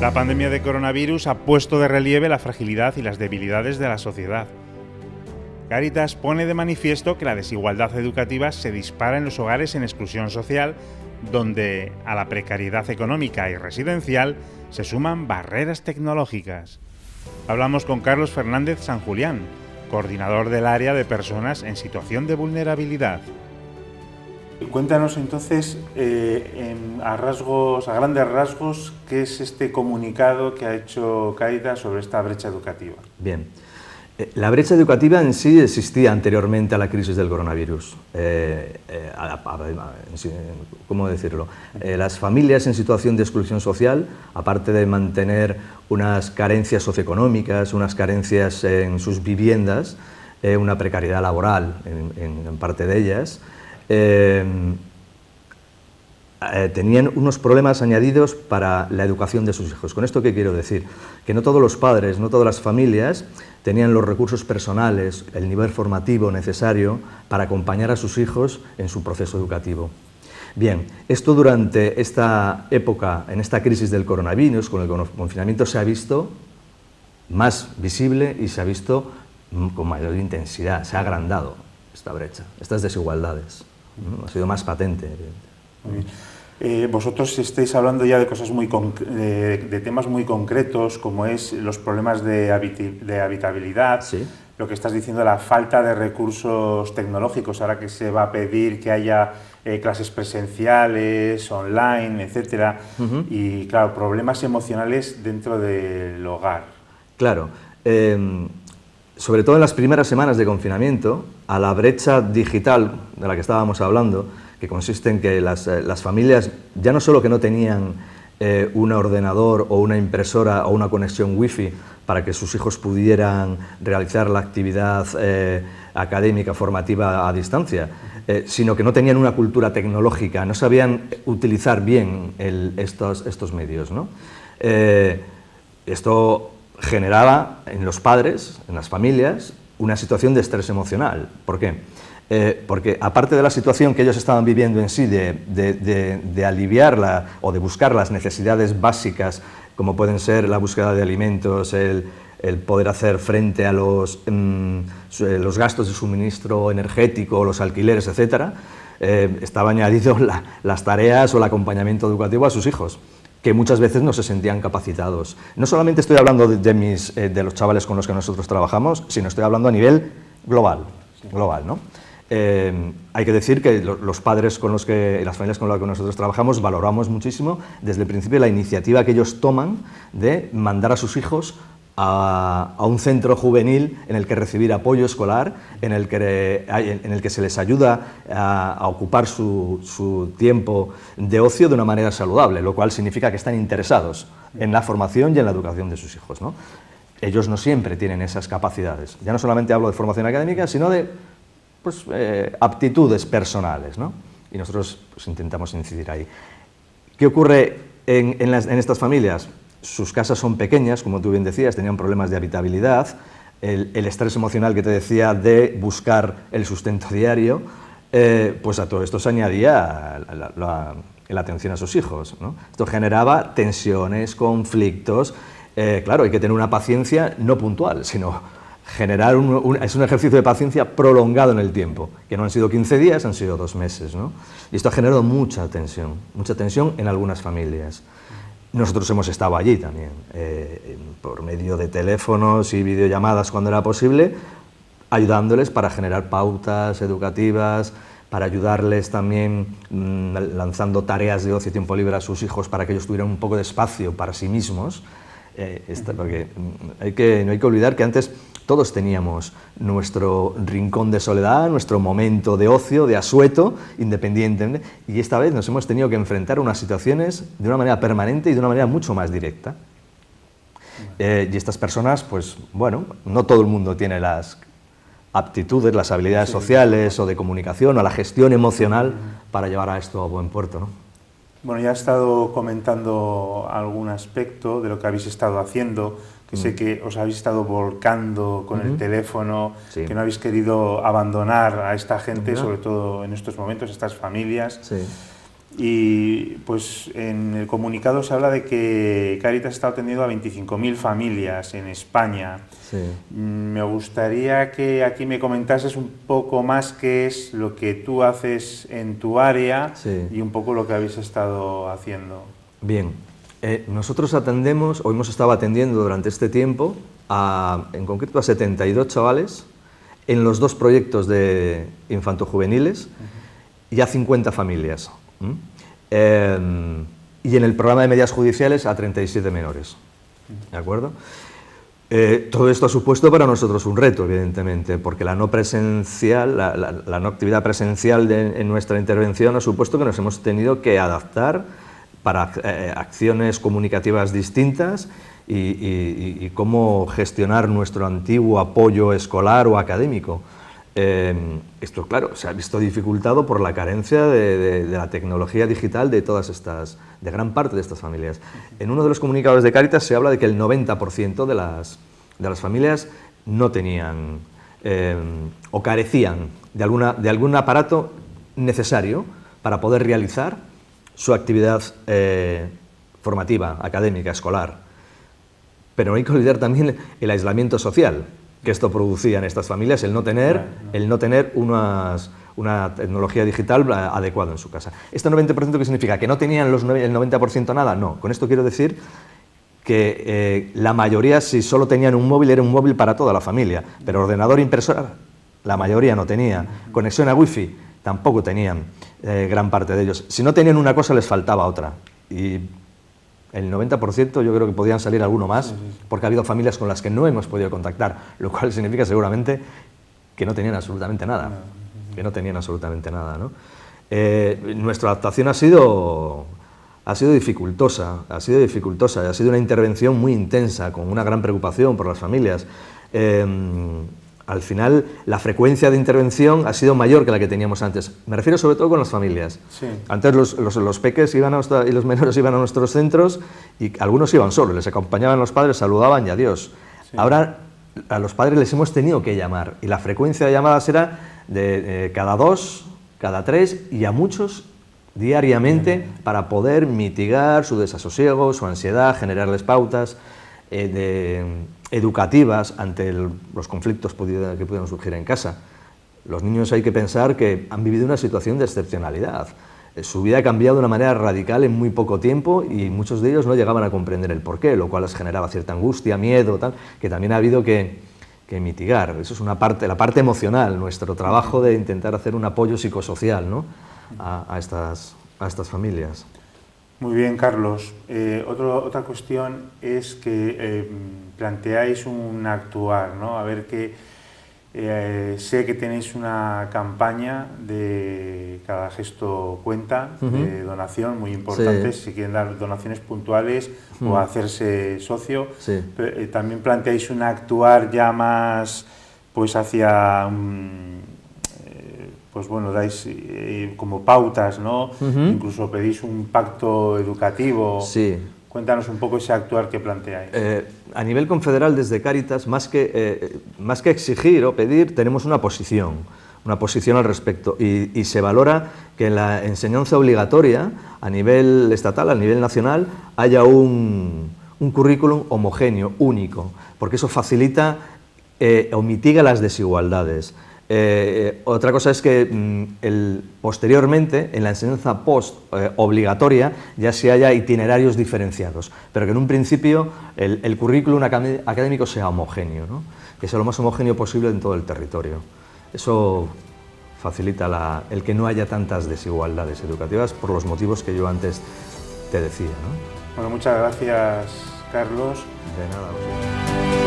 La pandemia de coronavirus ha puesto de relieve la fragilidad y las debilidades de la sociedad. Cáritas pone de manifiesto que la desigualdad educativa se dispara en los hogares en exclusión social, donde a la precariedad económica y residencial se suman barreras tecnológicas. Hablamos con Carlos Fernández San Julián, coordinador del área de personas en situación de vulnerabilidad. Cuéntanos entonces, a grandes rasgos, qué es este comunicado que ha hecho Cáritas sobre esta brecha educativa. Bien, la brecha educativa en sí existía anteriormente a la crisis del coronavirus. ¿Cómo decirlo? Las familias en situación de exclusión social, aparte de mantener unas carencias socioeconómicas, unas carencias en sus viviendas, una precariedad laboral en parte de ellas, tenían unos problemas añadidos para la educación de sus hijos. ¿Con esto qué quiero decir? Que no todos los padres, no todas las familias tenían los recursos personales, el nivel formativo necesario para acompañar a sus hijos en su proceso educativo. Bien, esto durante esta época, en esta crisis del coronavirus, con el confinamiento, se ha visto más visible y se ha visto con mayor intensidad, se ha agrandado esta brecha, estas desigualdades. Ha sido más patente. Muy bien. Vosotros estáis hablando ya de cosas de temas muy concretos, como es los problemas de habitabilidad, ¿Sí? Lo que estás diciendo, la falta de recursos tecnológicos, ahora que se va a pedir que haya clases presenciales, online, etcétera, y claro, problemas emocionales dentro del hogar. Claro. Sobre todo en las primeras semanas de confinamiento, a la brecha digital de la que estábamos hablando, que consiste en que las familias ya no solo que no tenían un ordenador o una impresora o una conexión wifi para que sus hijos pudieran realizar la actividad académica formativa a distancia, sino que no tenían una cultura tecnológica, no sabían utilizar bien estos medios, ¿no? Esto generaba en los padres, en las familias, una situación de estrés emocional. ¿Por qué? Porque aparte de la situación que ellos estaban viviendo en sí, de aliviarla o de buscar las necesidades básicas, como pueden ser la búsqueda de alimentos, el poder hacer frente a los gastos de suministro energético, los alquileres, etc., estaba añadido las tareas o el acompañamiento educativo a sus hijos, que muchas veces no se sentían capacitados. No solamente estoy hablando de los chavales con los que nosotros trabajamos, sino estoy hablando a nivel global, ¿no? Hay que decir que los padres y las familias con las que nosotros trabajamos valoramos muchísimo desde el principio la iniciativa que ellos toman de mandar a sus hijos a un centro juvenil en el que recibir apoyo escolar, en el que se les ayuda a ocupar su tiempo de ocio de una manera saludable, lo cual significa que están interesados en la formación y en la educación de sus hijos, ¿no? Ellos no siempre tienen esas capacidades. Ya no solamente hablo de formación académica, sino de aptitudes personales, ¿no? Y nosotros intentamos incidir ahí. ¿Qué ocurre en estas familias? Sus casas son pequeñas, como tú bien decías, tenían problemas de habitabilidad, el estrés emocional que te decía de buscar el sustento diario, pues a todo esto se añadía la atención a sus hijos, ¿no? Esto generaba tensiones, conflictos. Claro, hay que tener una paciencia no puntual, sino generar es un ejercicio de paciencia prolongado en el tiempo, que no han sido 15 días, han sido 2 meses, ¿no? Y esto ha generado mucha tensión en algunas familias. Nosotros hemos estado allí también, por medio de teléfonos y videollamadas cuando era posible, ayudándoles para generar pautas educativas, para ayudarles también lanzando tareas de ocio y tiempo libre a sus hijos para que ellos tuvieran un poco de espacio para sí mismos, porque no hay que olvidar que antes todos teníamos nuestro rincón de soledad, nuestro momento de ocio, de asueto, independiente, y esta vez nos hemos tenido que enfrentar a unas situaciones de una manera permanente y de una manera mucho más directa. Y estas personas, pues bueno, no todo el mundo tiene las aptitudes, las habilidades sociales o de comunicación o la gestión emocional para llevar a esto a buen puerto, ¿no? Bueno, ya he estado comentando algún aspecto de lo que habéis estado haciendo, que sé que os habéis estado volcando con el teléfono, Sí. que no habéis querido abandonar a esta gente, sobre todo en estos momentos, estas familias. Sí. Y pues en el comunicado se habla de que Cáritas está atendiendo a 25.000 familias en España. Sí. Me gustaría que aquí me comentases un poco más qué es lo que tú haces en tu área, sí, y un poco lo que habéis estado haciendo. Bien, nosotros atendemos, o hemos estado atendiendo durante este tiempo, en concreto a 72 chavales en los 2 proyectos de infantojuveniles y a 50 familias. Y en el programa de medidas judiciales a 37 menores. ¿De acuerdo? Todo esto ha supuesto para nosotros un reto, evidentemente, porque la no presencial, la no actividad presencial en nuestra intervención ha supuesto que nos hemos tenido que adaptar para acciones comunicativas distintas y cómo gestionar nuestro antiguo apoyo escolar o académico. Esto, claro, se ha visto dificultado por la carencia de la tecnología digital de gran parte de estas familias. En uno de los comunicados de Cáritas se habla de que el 90% de las familias no tenían o carecían de algún aparato necesario para poder realizar su actividad formativa, académica, escolar. Pero no hay que olvidar también el aislamiento social que esto producía en estas familias, el no tener una tecnología digital adecuada en su casa. ¿Este 90% qué significa? ¿Que no tenían el 90% nada? No, con esto quiero decir que la mayoría, si solo tenían un móvil, era un móvil para toda la familia, pero ordenador e impresora, la mayoría no tenía. Conexión a wifi, tampoco tenían gran parte de ellos. Si no tenían una cosa, les faltaba otra. Y el 90% yo creo que podían salir alguno más, porque ha habido familias con las que no hemos podido contactar, lo cual significa seguramente que no tenían absolutamente nada, ¿no? Nuestra adaptación ha sido dificultosa, ha sido una intervención muy intensa, con una gran preocupación por las familias. Al final, la frecuencia de intervención ha sido mayor que la que teníamos antes. Me refiero sobre todo con las familias. Sí. Antes los peques y los menores iban a nuestros centros y algunos iban solos, les acompañaban los padres, saludaban y adiós. Sí. Ahora a los padres les hemos tenido que llamar y la frecuencia de llamadas era de cada 2, cada 3 y a muchos diariamente para poder mitigar su desasosiego, su ansiedad, generarles pautas educativas ante los conflictos que pudieran surgir en casa. Los niños hay que pensar que han vivido una situación de excepcionalidad. Su vida ha cambiado de una manera radical en muy poco tiempo y muchos de ellos no llegaban a comprender el porqué, lo cual les generaba cierta angustia, miedo, tal, que también ha habido que mitigar. Eso es la parte emocional, nuestro trabajo de intentar hacer un apoyo psicosocial, ¿no? a estas familias. Muy bien, Carlos. Otra cuestión es que planteáis un actuar, ¿no? A ver que sé que tenéis una campaña de Cada Gesto Cuenta, de donación, muy importante, sí. Si quieren dar donaciones puntuales o hacerse socio. Sí. Pero, también planteáis un actuar ya más pues hacia pues bueno, dais como pautas, ¿no? Incluso pedís un pacto educativo. Sí. Cuéntanos un poco ese actuar que planteáis. A nivel confederal, desde Cáritas, más que exigir o pedir, tenemos una posición al respecto y se valora que en la enseñanza obligatoria, a nivel estatal, a nivel nacional, haya un currículum homogéneo, único, porque eso facilita o mitiga las desigualdades. Otra cosa es que posteriormente, en la enseñanza post-obligatoria, ya se haya itinerarios diferenciados, pero que en un principio el currículum académico sea homogéneo, ¿no? Que sea lo más homogéneo posible en todo el territorio. Eso facilita el que no haya tantas desigualdades educativas por los motivos que yo antes te decía, ¿no? Bueno, muchas gracias, Carlos. De nada.